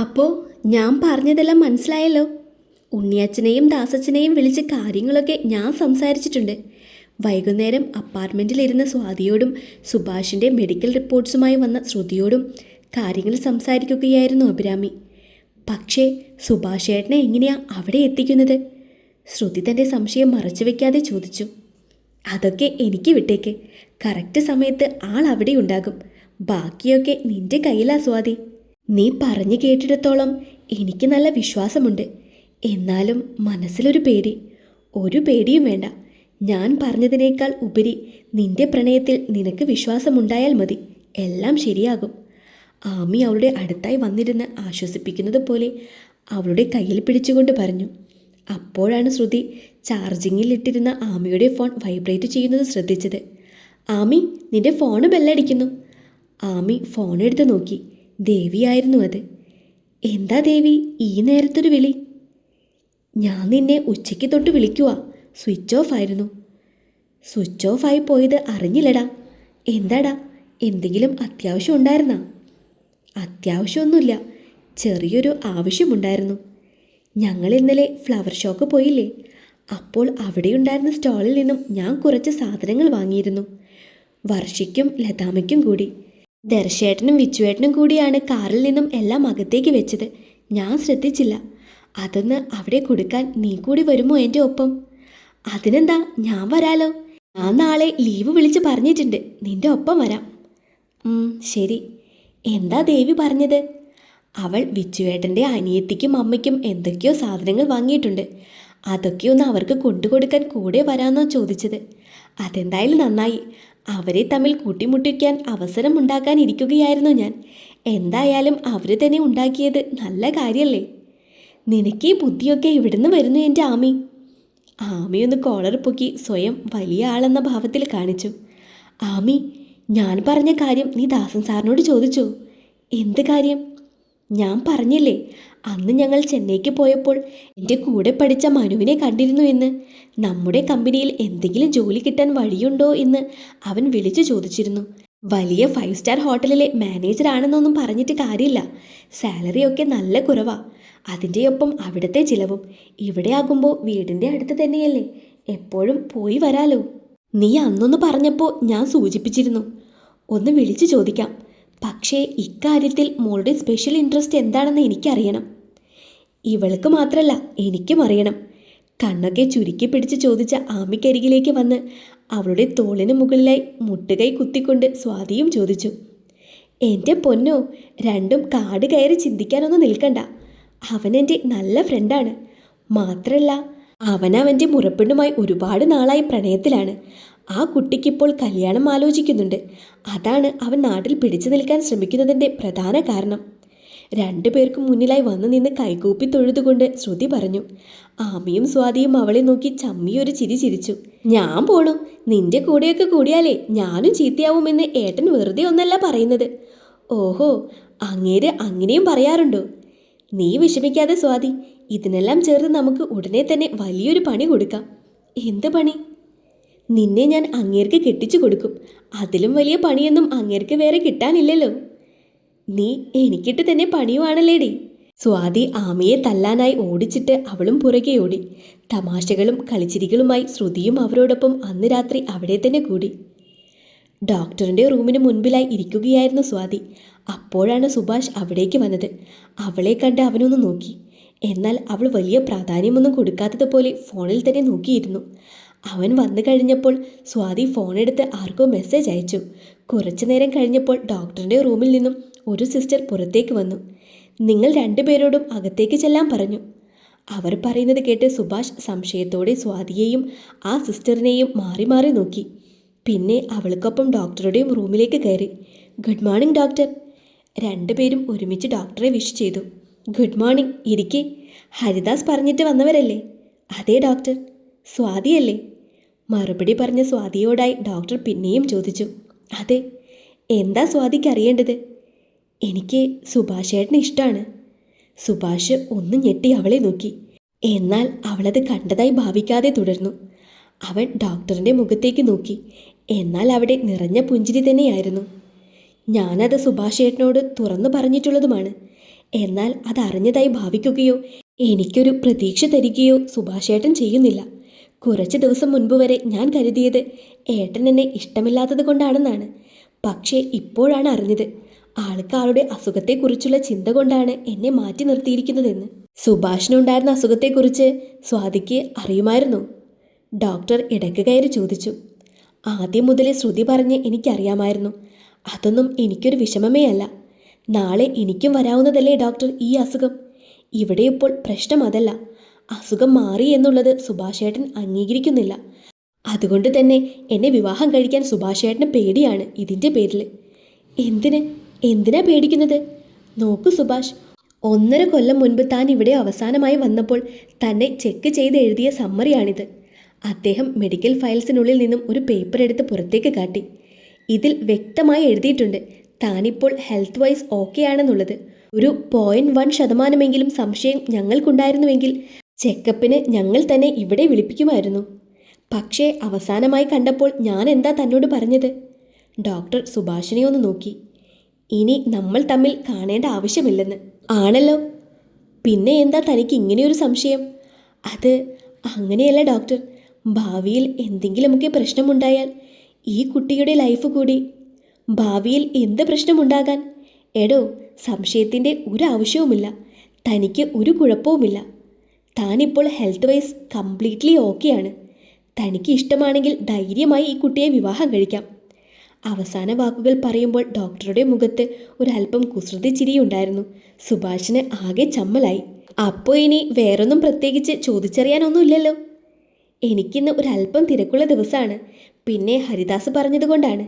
അപ്പോൾ ഞാൻ പറഞ്ഞതെല്ലാം മനസ്സിലായല്ലോ. ഉണ്ണിയച്ഛനെയും ദാസച്ചനെയും വിളിച്ച് കാര്യങ്ങളൊക്കെ ഞാൻ സംസാരിച്ചിട്ടുണ്ട്. വൈകുന്നേരം അപ്പാർട്ട്മെൻറ്റിലിരുന്ന സ്വാതിയോടും സുഭാഷിൻ്റെ മെഡിക്കൽ റിപ്പോർട്ട്സുമായി വന്ന ശ്രുതിയോടും കാര്യങ്ങൾ സംസാരിക്കുകയായിരുന്നു അഭിരാമി. പക്ഷേ സുഭാഷ് ഏട്ടനെ എങ്ങനെയാ അവിടെ എത്തിക്കുന്നത്? ശ്രുതി തൻ്റെ സംശയം മറച്ചുവെക്കാതെ ചോദിച്ചു. അതൊക്കെ എനിക്ക് വിട്ടേക്ക്. കറക്റ്റ് സമയത്ത് ആൾ അവിടെ ഉണ്ടാകും. ബാക്കിയൊക്കെ നിന്റെ കയ്യിലാ സ്വാതി. നീ പറഞ്ഞു കേട്ടിടത്തോളം എനിക്ക് നല്ല വിശ്വാസമുണ്ട്. എന്നാലും മനസ്സിലൊരു പേടി. ഒരു പേടിയും വേണ്ട. ഞാൻ പറഞ്ഞതിനേക്കാൾ ഉപരി നിന്റെ പ്രണയത്തിൽ നിനക്ക് വിശ്വാസമുണ്ടായാൽ മതി. എല്ലാം ശരിയാകും. ആമി അവളുടെ അടുത്തായി വന്നിരുന്ന് ആശ്വസിപ്പിക്കുന്നത് പോലെ അവളുടെ കയ്യിൽ പിടിച്ചുകൊണ്ട് പറഞ്ഞു. അപ്പോഴാണ് ശ്രുതി ചാർജിങ്ങിൽ ഇട്ടിരുന്ന ആമിയുടെ ഫോൺ വൈബ്രേറ്റ് ചെയ്യുന്നത് ശ്രദ്ധിച്ചത്. ആമി, നിന്റെ ഫോണ് ബെല്ലടിക്കുന്നു. ആമി ഫോൺ എടുത്ത് നോക്കി. ദേവിയായിരുന്നു അത്. എന്താ ദേവി ഈ നേരത്തൊരു വിളി? ഞാൻ നിന്നെ ഉച്ചയ്ക്ക് തൊട്ട് വിളിക്കുക. സ്വിച്ച് ഓഫ് ആയിരുന്നു. സ്വിച്ച് ഓഫ് ആയി പോയത് അറിഞ്ഞില്ലടാ. എന്താടാ, എന്തെങ്കിലും അത്യാവശ്യം ഉണ്ടായിരുന്നാ? അത്യാവശ്യമൊന്നുമില്ല, ചെറിയൊരു ആവശ്യമുണ്ടായിരുന്നു. ഞങ്ങൾ ഇന്നലെ ഫ്ലവർ ഷോക്ക് പോയില്ലേ? അപ്പോൾ അവിടെയുണ്ടായിരുന്ന സ്റ്റാളിൽ നിന്നും ഞാൻ കുറച്ച് സാധനങ്ങൾ വാങ്ങിയിരുന്നു. വർഷയ്ക്കും ലതാമയ്ക്കും കൂടി. ദർശേട്ടനും വിച്ചുവേട്ടനും കൂടിയാണ് കാറിൽ നിന്നും എല്ലാം അകത്തേക്ക് വെച്ചത്. ഞാൻ ശ്രദ്ധിച്ചില്ല. അതൊന്ന് അവിടെ കൊടുക്കാൻ നീ കൂടി വരുമോ എൻ്റെ ഒപ്പം? അതിനെന്താ, ഞാൻ വരാലോ. ഞാൻ നാളെ ലീവ് വിളിച്ച് പറഞ്ഞിട്ടുണ്ട്. നിൻ്റെ ഒപ്പം വരാം. ശരി. എന്താ ദേവി പറഞ്ഞത്? അവൾ വിച്ചുവേട്ടൻ്റെ അനിയത്തിക്കും അമ്മയ്ക്കും എന്തൊക്കെയോ സാധനങ്ങൾ വാങ്ങിയിട്ടുണ്ട്. അതൊക്കെ ഒന്ന് അവർക്ക് കൊണ്ടുകൊടുക്കാൻ കൂടെ വരാമെന്നോ ചോദിച്ചത്. അതെന്തായാലും നന്നായി. അവരെ തമ്മിൽ കൂട്ടിമുട്ടിക്കാൻ അവസരമുണ്ടാക്കാനിരിക്കുകയായിരുന്നു ഞാൻ. എന്തായാലും അവർ തന്നെ ഉണ്ടാക്കിയത് നല്ല കാര്യമല്ലേ? നിനക്ക് ഈ ബുദ്ധിയൊക്കെ ഇവിടുന്ന് വരുന്നു എൻ്റെ ആമി. ആമിയൊന്ന് കോളർ പൊക്കി സ്വയം വലിയ ആളെന്ന ഭാവത്തിൽ കാണിച്ചു. ആമി, ഞാൻ പറഞ്ഞ കാര്യം നീ ദാസൻ സാറിനോട് ചോദിച്ചോ? എന്ത് കാര്യം? ഞാൻ പറഞ്ഞില്ലേ അന്ന് ഞങ്ങൾ ചെന്നൈക്ക് പോയപ്പോൾ എൻ്റെ കൂടെ പഠിച്ച മനുവിനെ കണ്ടിരുന്നു എന്ന്. നമ്മുടെ കമ്പനിയിൽ എന്തെങ്കിലും ജോലി കിട്ടാൻ വഴിയുണ്ടോ എന്ന് അവൻ വിളിച്ചു ചോദിച്ചിരുന്നു. വലിയ 5 സ്റ്റാർ ഹോട്ടലിലെ മാനേജറാണെന്നൊന്നും പറഞ്ഞിട്ട് കാര്യമില്ല. സാലറിയൊക്കെ നല്ല കുറവാ. അതിൻ്റെയൊപ്പം അവിടുത്തെ ചിലവും. ഇവിടെ ആകുമ്പോൾ വീടിൻ്റെ അടുത്ത് തന്നെയല്ലേ, എപ്പോഴും പോയി വരാലോ. നീ അന്നൊന്ന് പറഞ്ഞപ്പോൾ ഞാൻ സൂചിപ്പിച്ചിരുന്നു. ഒന്ന് വിളിച്ചു ചോദിക്കാം. പക്ഷേ ഇക്കാര്യത്തിൽ മോളുടെ സ്പെഷ്യൽ ഇൻട്രസ്റ്റ് എന്താണെന്ന് എനിക്കറിയണം. ഇവൾക്ക് മാത്രമല്ല, എനിക്കും അറിയണം. കണ്ണൊക്കെ ചുരുക്കി പിടിച്ച് ചോദിച്ച ആമിക്കരികിലേക്ക് വന്ന് അവളുടെ തോളിന് മുകളിലായി മുട്ടുകൈ കുത്തിക്കൊണ്ട് സ്വാതിയും ചോദിച്ചു. എൻ്റെ പൊന്നോ, രണ്ടും കാട് കയറി ചിന്തിക്കാനൊന്നും നിൽക്കണ്ട. അവനെൻ്റെ നല്ല ഫ്രണ്ടാണ്. മാത്രമല്ല അവനവൻ്റെ മുറപ്പെണ്ണുമായി ഒരുപാട് നാളായി പ്രണയത്തിലാണ്. ആ കുട്ടിക്കിപ്പോൾ കല്യാണം ആലോചിക്കുന്നുണ്ട്. അതാണ് അവൻ നാട്ടിൽ പിടിച്ചു നിൽക്കാൻ ശ്രമിക്കുന്നതിൻ്റെ പ്രധാന കാരണം. 2 പേർക്കും മുന്നിലായി വന്നു നിന്ന് കൈകൂപ്പി തൊഴുതുകൊണ്ട് ശ്രുതി പറഞ്ഞു. ആമിയും സ്വാതിയും അവളെ നോക്കി ചമ്മിയൊരു ചിരി ചിരിച്ചു. ഞാൻ പോണു. നിന്റെ കൂടെയൊക്കെ കൂടിയാലേ ഞാനും ചീത്തയാവുമെന്ന് ഏട്ടൻ വെറുതെ ഒന്നല്ല പറയുന്നത്. ഓഹോ, അങ്ങേര് അങ്ങനെയും പറയാറുണ്ടോ? നീ വിഷമിക്കാതെ സ്വാതി. ഇതിനെല്ലാം ചേർന്ന് നമുക്ക് ഉടനെ തന്നെ വലിയൊരു പണി കൊടുക്കാം. എന്ത് പണി? നിന്നെ ഞാൻ അങ്ങേർക്ക് കെട്ടിച്ചു കൊടുക്കും. അതിലും വലിയ പണിയൊന്നും അങ്ങേർക്ക് വേറെ കിട്ടാനില്ലല്ലോ. നീ എനിക്കിട്ട് തന്നെ പണിയുവാണല്ലേടി. സ്വാതി ആമിയെ തല്ലാനായി ഓടിച്ചിട്ട് അവളും പുറകെ ഓടി. തമാശകളും കളിച്ചിരികളുമായി ശ്രുതിയും അവരോടൊപ്പം അന്ന് രാത്രി അവിടെ തന്നെ കൂടി. ഡോക്ടറിൻ്റെ റൂമിന് മുൻപിലായി ഇരിക്കുകയായിരുന്നു സ്വാതി. അപ്പോഴാണ് സുഭാഷ് അവിടേക്ക് വന്നത്. അവളെ കണ്ട് അവനൊന്ന് നോക്കി. എന്നാൽ അവൾ വലിയ പ്രാധാന്യമൊന്നും കൊടുക്കാത്തതുപോലെ ഫോണിൽ തന്നെ നോക്കിയിരുന്നു. അവൻ വന്നു കഴിഞ്ഞപ്പോൾ സ്വാതി ഫോണെടുത്ത് ആർക്കോ മെസ്സേജ് അയച്ചു. കുറച്ചു നേരം കഴിഞ്ഞപ്പോൾ ഡോക്ടറിൻ്റെ റൂമിൽ നിന്നും ഒരു സിസ്റ്റർ പുറത്തേക്ക് വന്നു. നിങ്ങൾ 2 പേരോടും അകത്തേക്ക് ചെല്ലാൻ പറഞ്ഞു. അവർ പറയുന്നത് കേട്ട് സുഭാഷ് സംശയത്തോടെ സ്വാതിയെയും ആ സിസ്റ്ററിനെയും മാറി മാറി നോക്കി. പിന്നെ അവൾക്കൊപ്പം ഡോക്ടറുടെയും റൂമിലേക്ക് കയറി. Good morning doctor. 2 പേരും ഒരുമിച്ച് ഡോക്ടറെ വിഷ് ചെയ്തു. ഗുഡ് മോർണിംഗ്, ഇരിക്കെ. ഹരിദാസ് പറഞ്ഞിട്ട് വന്നവരല്ലേ? അതെ ഡോക്ടർ. സ്വാതിയല്ലേ? മറുപടി പറഞ്ഞ സ്വാതിയോടായി ഡോക്ടർ പിന്നെയും ചോദിച്ചു. അതെ. എന്താ സ്വാതിക്ക് അറിയേണ്ടത്? എനിക്ക് സുഭാഷ് ഏട്ടനെ ഇഷ്ടമാണ്. സുഭാഷ് ഒന്ന് ഞെട്ടി അവളെ നോക്കി. എന്നാൽ അവളത് കണ്ടതായി ഭാവിക്കാതെ തുടർന്നു. അവൻ ഡോക്ടറിൻ്റെ മുഖത്തേക്ക് നോക്കി. എന്നാൽ അവിടെ നിറഞ്ഞ പുഞ്ചിരി തന്നെയായിരുന്നു. ഞാനത് സുഭാഷ് ഏട്ടനോട് തുറന്നു പറഞ്ഞിട്ടുള്ളതുമാണ്. എന്നാൽ അതറിഞ്ഞതായി ഭാവിക്കുകയോ എനിക്കൊരു പ്രതീക്ഷ തരികയോ സുഭാഷേട്ടൻ ചെയ്യുന്നില്ല. കുറച്ച് ദിവസം മുൻപ് വരെ ഞാൻ കരുതിയത് ഏട്ടൻ എന്നെ ഇഷ്ടമില്ലാത്തത് കൊണ്ടാണെന്നാണ്. പക്ഷേ ഇപ്പോഴാണ് അറിഞ്ഞത് ആൾക്ക് ആളുടെ അസുഖത്തെക്കുറിച്ചുള്ള ചിന്ത കൊണ്ടാണ് എന്നെ മാറ്റി നിർത്തിയിരിക്കുന്നതെന്ന്. സുഭാഷിനുണ്ടായിരുന്ന അസുഖത്തെക്കുറിച്ച് സ്വാതിക്ക് അറിയുമായിരുന്നു? ഡോക്ടർ ഇടയ്ക്ക് കയറി ചോദിച്ചു. ആദ്യം മുതലേ ശ്രുതി പറഞ്ഞ് എനിക്കറിയാമായിരുന്നു. അതൊന്നും എനിക്കൊരു വിഷമമേ അല്ല. നാളെ എനിക്കും വരാവുന്നതല്ലേ ഡോക്ടർ ഈ അസുഖം. ഇവിടെ ഇപ്പോൾ പ്രശ്നം അതല്ല. അസുഖം മാറി എന്നുള്ളത് സുഭാഷേട്ടൻ അംഗീകരിക്കുന്നില്ല. അതുകൊണ്ട് തന്നെ എന്നെ വിവാഹം കഴിക്കാൻ സുഭാഷേട്ടന് പേടിയാണ് ഇതിൻ്റെ പേരിൽ. എന്തിനാ പേടിക്കുന്നത്? നോക്കൂ സുഭാഷ്, 1.5 കൊല്ലം മുൻപ് താൻ ഇവിടെ അവസാനമായി വന്നപ്പോൾ തന്നെ ചെക്ക് ചെയ്ത് എഴുതിയ സമ്മറിയാണിത്. അദ്ദേഹം മെഡിക്കൽ ഫയൽസിനുള്ളിൽ നിന്നും ഒരു പേപ്പർ എടുത്ത് പുറത്തേക്ക് കാട്ടി. ഇതിൽ വ്യക്തമായി എഴുതിയിട്ടുണ്ട് താനിപ്പോൾ ഹെൽത്ത് വൈസ് ഓക്കെ ആണെന്നുള്ളത്. ഒരു 0.1% സംശയം ഞങ്ങൾക്കുണ്ടായിരുന്നുവെങ്കിൽ ചെക്കപ്പിന് ഞങ്ങൾ തന്നെ ഇവിടെ വിളിപ്പിക്കുമായിരുന്നു. പക്ഷേ അവസാനമായി കണ്ടപ്പോൾ ഞാൻ എന്താ തന്നോട് പറഞ്ഞത്? ഡോക്ടർ സുഭാഷിനെ ഒന്ന് നോക്കി. ഇനി നമ്മൾ തമ്മിൽ കാണേണ്ട ആവശ്യമില്ലെന്ന്. ആണല്ലോ, പിന്നെ എന്താ തനിക്ക് ഇങ്ങനെയൊരു സംശയം? അത് അങ്ങനെയല്ല ഡോക്ടർ. ഭാവിയിൽ എന്തെങ്കിലുമൊക്കെ പ്രശ്നമുണ്ടായാൽ ഈ കുട്ടിയുടെ ലൈഫ് കൂടി. ഭാവിയിൽ എന്ത് പ്രശ്നമുണ്ടാകാൻ? എടോ, സംശയത്തിൻ്റെ ഒരു ആവശ്യവുമില്ല. തനിക്ക് ഒരു കുഴപ്പവുമില്ല. താനിപ്പോൾ ഹെൽത്ത് വൈസ് കംപ്ലീറ്റ്ലി ഓക്കെയാണ്. തനിക്ക് ഇഷ്ടമാണെങ്കിൽ ധൈര്യമായി ഈ കുട്ടിയെ വിവാഹം കഴിക്കാം. അവസാന വാക്കുകൾ പറയുമ്പോൾ ഡോക്ടറുടെ മുഖത്ത് ഒരല്പം കുസൃതി ചിരിയുണ്ടായിരുന്നു. സുഭാഷിന് ആകെ ചമ്മലായി. അപ്പോൾ ഇനി വേറൊന്നും പ്രത്യേകിച്ച് ചോദിച്ചറിയാനൊന്നുമില്ലല്ലോ? എനിക്കിന്ന് ഒരല്പം തിരക്കുള്ള ദിവസമാണ്. പിന്നെ ഹരിദാസ് പറഞ്ഞതുകൊണ്ടാണ്.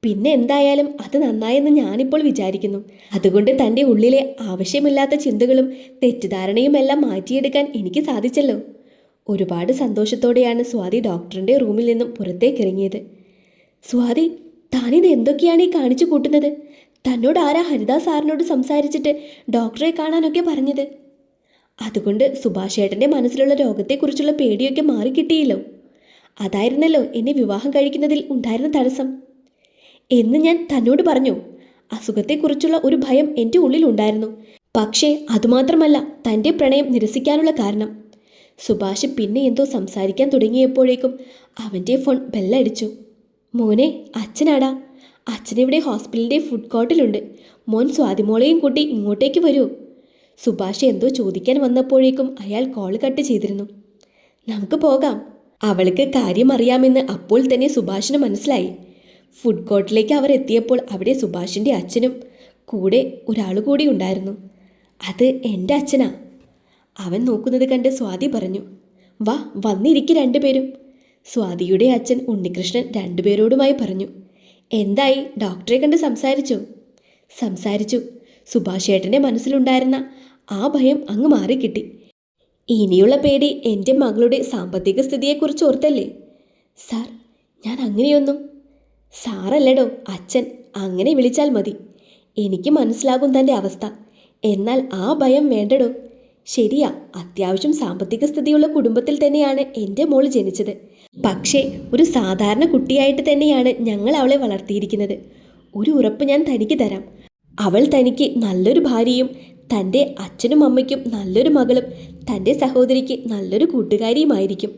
പിന്നെ എന്തായാലും അത് നന്നായെന്ന് ഞാനിപ്പോൾ വിചാരിക്കുന്നു. അതുകൊണ്ട് തൻ്റെ ഉള്ളിലെ ആവശ്യമില്ലാത്ത ചിന്തകളും തെറ്റിദ്ധാരണയും എല്ലാം മാറ്റിയെടുക്കാൻ എനിക്ക് സാധിച്ചല്ലോ. ഒരുപാട് സന്തോഷത്തോടെയാണ് സ്വാതി ഡോക്ടറിൻ്റെ റൂമിൽ നിന്നും പുറത്തേക്കിറങ്ങിയത്. സ്വാതി, താനിത് എന്തൊക്കെയാണ് ഈ കാണിച്ചു കൂട്ടുന്നത്? തന്നോട് ആരാ ഹരിദാസ് സാറിനോട് സംസാരിച്ചിട്ട് ഡോക്ടറെ കാണാനൊക്കെ പറഞ്ഞത്? അതുകൊണ്ട് സുഭാഷേട്ടൻ്റെ മനസ്സിലുള്ള രോഗത്തെക്കുറിച്ചുള്ള പേടിയൊക്കെ മാറിക്കിട്ടിയല്ലോ. അതായിരുന്നല്ലോ എന്നെ വിവാഹം കഴിക്കുന്നതിൽ ഉണ്ടായിരുന്ന തടസ്സം എന്ന് ഞാൻ തന്നോട് പറഞ്ഞു. അസുഖത്തെക്കുറിച്ചുള്ള ഒരു ഭയം എൻ്റെ ഉള്ളിലുണ്ടായിരുന്നു. പക്ഷേ അതുമാത്രമല്ല തൻ്റെ പ്രണയം നിരസിക്കാനുള്ള കാരണം. സുഭാഷ് പിന്നെ എന്തോ സംസാരിക്കാൻ തുടങ്ങിയപ്പോഴേക്കും അവൻ്റെ ഫോൺ ബെല്ലടിച്ചു. മോനെ, അച്ഛനാടാ. അച്ഛനിവിടെ ഹോസ്പിറ്റലിൻ്റെ ഫുഡ് കോർട്ടിലുണ്ട്. മോൻ സ്വാതിമോളെയും കൂട്ടി ഇങ്ങോട്ടേക്ക് വരൂ. സുഭാഷ് എന്തോ ചോദിക്കാൻ വന്നപ്പോഴേക്കും അയാൾ കോൾ കട്ട് ചെയ്തിരുന്നു. നമുക്ക് പോകാം. അവൾക്ക് കാര്യം അറിയാമെന്ന് അപ്പോൾ തന്നെ സുഭാഷിന് മനസ്സിലായി. ഫുഡ് കോർട്ടിലേക്ക് അവർ എത്തിയപ്പോൾ അവിടെ സുഭാഷിൻ്റെ അച്ഛനും കൂടെ ഒരാൾ കൂടി ഉണ്ടായിരുന്നു. അത് എൻ്റെ അച്ഛനാ. അവൻ നോക്കുന്നത് കണ്ട് സ്വാതി പറഞ്ഞു. വാ, വന്നിരിക്കും രണ്ടുപേരും. സ്വാതിയുടെ അച്ഛൻ ഉണ്ണികൃഷ്ണൻ രണ്ടുപേരോടുമായി പറഞ്ഞു. എന്തായി, ഡോക്ടറെ കണ്ട് സംസാരിച്ചോ? സംസാരിച്ചു. സുഭാഷേട്ടൻ്റെ മനസ്സിലുണ്ടായിരുന്ന ആ ഭയം അങ്ങ് മാറിക്കിട്ടി. ഇനിയുള്ള പേടി എൻ്റെ മകളുടെ സാമ്പത്തിക സ്ഥിതിയെക്കുറിച്ച് ഓർത്തല്ലേ? സാർ, ഞാൻ അങ്ങനെയൊന്നും. സാറല്ലടോ, അച്ഛൻ. അങ്ങനെ വിളിച്ചാൽ മതി. എനിക്ക് മനസ്സിലാകും തൻ്റെ അവസ്ഥ. എന്നാൽ ആ ഭയം വേണ്ടടോ. ശരിയാ, അത്യാവശ്യം സാമ്പത്തിക സ്ഥിതിയുള്ള കുടുംബത്തിൽ തന്നെയാണ് എൻ്റെ മോള് ജനിച്ചത്. പക്ഷേ ഒരു സാധാരണ കുട്ടിയായിട്ട് തന്നെയാണ് ഞങ്ങൾ അവളെ വളർത്തിയിരിക്കുന്നത്. ഒരു ഉറപ്പ് ഞാൻ തനിക്ക് തരാം. അവൾ തനിക്ക് നല്ലൊരു ഭാര്യയും തൻ്റെ അച്ഛനും അമ്മയ്ക്കും നല്ലൊരു മകളും തൻ്റെ സഹോദരിക്ക് നല്ലൊരു കൂട്ടുകാരിയുമായിരിക്കും.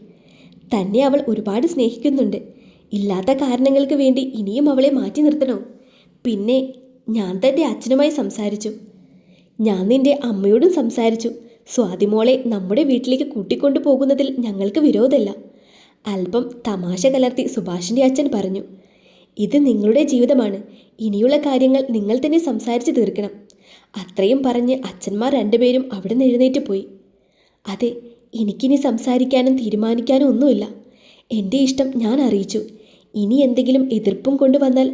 തന്നെ അവൾ ഒരുപാട് സ്നേഹിക്കുന്നുണ്ട്. ഇല്ലാത്ത കാരണങ്ങൾക്ക് വേണ്ടി ഇനിയും അവളെ മാറ്റി നിർത്തണോ? പിന്നെ ഞാൻ തൻ്റെ അച്ഛനുമായി സംസാരിച്ചു. ഞാൻ നിൻ്റെ അമ്മയോടും സംസാരിച്ചു. സ്വാതിമോളെ നമ്മുടെ വീട്ടിലേക്ക് കൂട്ടിക്കൊണ്ടു പോകുന്നതിൽ ഞങ്ങൾക്ക് വിരോധമല്ല. അല്പം തമാശ കലർത്തി സുഭാഷിൻ്റെ അച്ഛൻ പറഞ്ഞു. ഇത് നിങ്ങളുടെ ജീവിതമാണ്. ഇനിയുള്ള കാര്യങ്ങൾ നിങ്ങൾ തന്നെ സംസാരിച്ച് തീർക്കണം. അത്രയും പറഞ്ഞ് അച്ഛന്മാർ രണ്ടുപേരും അവിടെ നിന്ന് എഴുന്നേറ്റ് പോയി. അതെ, എനിക്കിനി സംസാരിക്കാനും തീരുമാനിക്കാനും ഒന്നുമില്ല. എൻ്റെ ഇഷ്ടം ഞാൻ അറിയിച്ചു. ഇനി എന്തെങ്കിലും എതിർപ്പും കൊണ്ടുവന്നാൽ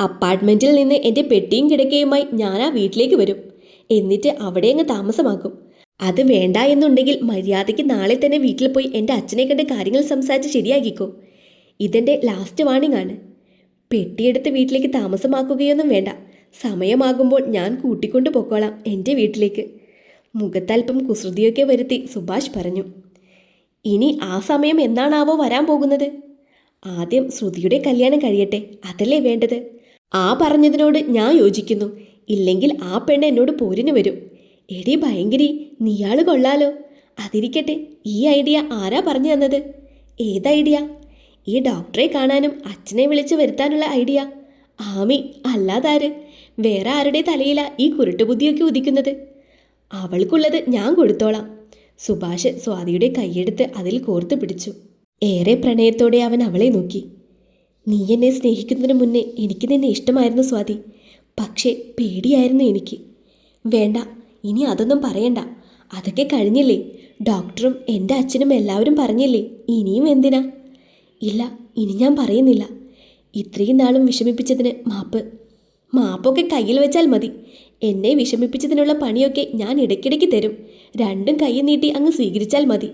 അപ്പാർട്ട്മെൻറ്റിൽ നിന്ന് എൻ്റെ പെട്ടിയും കിടക്കയുമായി ഞാൻ ആ വീട്ടിലേക്ക് വരും. എന്നിട്ട് അവിടെ അങ്ങ് താമസമാക്കും. അത് വേണ്ട എന്നുണ്ടെങ്കിൽ മര്യാദയ്ക്ക് നാളെ തന്നെ വീട്ടിൽ പോയി എൻ്റെ അച്ഛനെ കണ്ട് കാര്യങ്ങൾ സംസാരിച്ച് ശരിയാക്കിക്കോ. ഇതെൻ്റെ ലാസ്റ്റ് വാണിംഗ് ആണ്. പെട്ടിയെടുത്ത് വീട്ടിലേക്ക് താമസമാക്കുകയൊന്നും വേണ്ട. സമയമാകുമ്പോൾ ഞാൻ കൂട്ടിക്കൊണ്ടു പൊക്കോളാം എൻ്റെ വീട്ടിലേക്ക്. മുഖത്തൽപ്പം കുസൃതിയൊക്കെ വരുത്തി സുഭാഷ് പറഞ്ഞു. ഇനി ആ സമയം എന്നാണാവോ വരാൻ പോകുന്നത്? ആദ്യം ശ്രുതിയുടെ കല്യാണം കഴിയട്ടെ, അതല്ലേ വേണ്ടത്? ആ പറഞ്ഞതിനോട് ഞാൻ യോജിക്കുന്നു. ഇല്ലെങ്കിൽ ആ പെണ്ണ് എന്നോട് പോരിന് വരും. എടി ഭയങ്കരി, നീയാള് കൊള്ളാലോ. അതിരിക്കട്ടെ, ഈ ഐഡിയ ആരാ പറഞ്ഞു തന്നത്? ഏത് ഐഡിയ? ഈ ഡോക്ടറെ കാണാനും അച്ഛനെ വിളിച്ചു വരുത്താനുള്ള ഐഡിയ? ആമി, അല്ലാതാര്? വേറെ ആരുടെ തലയിലാ ഈ കുരുട്ടുബുദ്ധിയൊക്കെ ഉദിക്കുന്നത്? അവൾക്കുള്ളത് ഞാൻ കൊടുത്തോളാം. സുഭാഷ് സ്വാതിയുടെ കൈയെടുത്ത് അതിൽ കോർത്തു പിടിച്ചു. ഏറെ പ്രണയത്തോടെ അവൻ അവളെ നോക്കി. നീ എന്നെ സ്നേഹിക്കുന്നതിന് മുന്നേ എനിക്ക് നിന്നെ ഇഷ്ടമായിരുന്നു സ്വാതി. പക്ഷേ പേടിയായിരുന്നു എനിക്ക്. വേണ്ട, ഇനി അതൊന്നും പറയണ്ട. അതൊക്കെ കഴിഞ്ഞില്ലേ? ഡോക്ടറും എൻ്റെ അച്ഛനും എല്ലാവരും പറഞ്ഞില്ലേ? ഇനിയും എന്തിനാ? ഇല്ല, ഇനി ഞാൻ പറയുന്നില്ല. ഇത്രയും നാളും വിഷമിപ്പിച്ചതിന് മാപ്പ്. മാപ്പൊക്കെ കയ്യിൽ വെച്ചാൽ മതി. എന്നെ വിഷമിപ്പിച്ചതിനുള്ള പണിയൊക്കെ ഞാൻ ഇടയ്ക്കിടയ്ക്ക് തരും. രണ്ടും കൈ നീട്ടി അങ്ങ് സ്വീകരിച്ചാൽ മതി.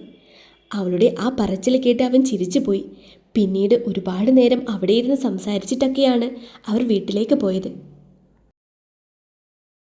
അവളുടെ ആ പറച്ചിൽ കേട്ട് അവൻ ചിരിച്ചുപോയി. പിന്നീട് ഒരുപാട് നേരം അവിടെ ഇരുന്ന് സംസാരിച്ചിട്ടൊക്കെയാണ് അവർ വീട്ടിലേക്ക് പോയത്.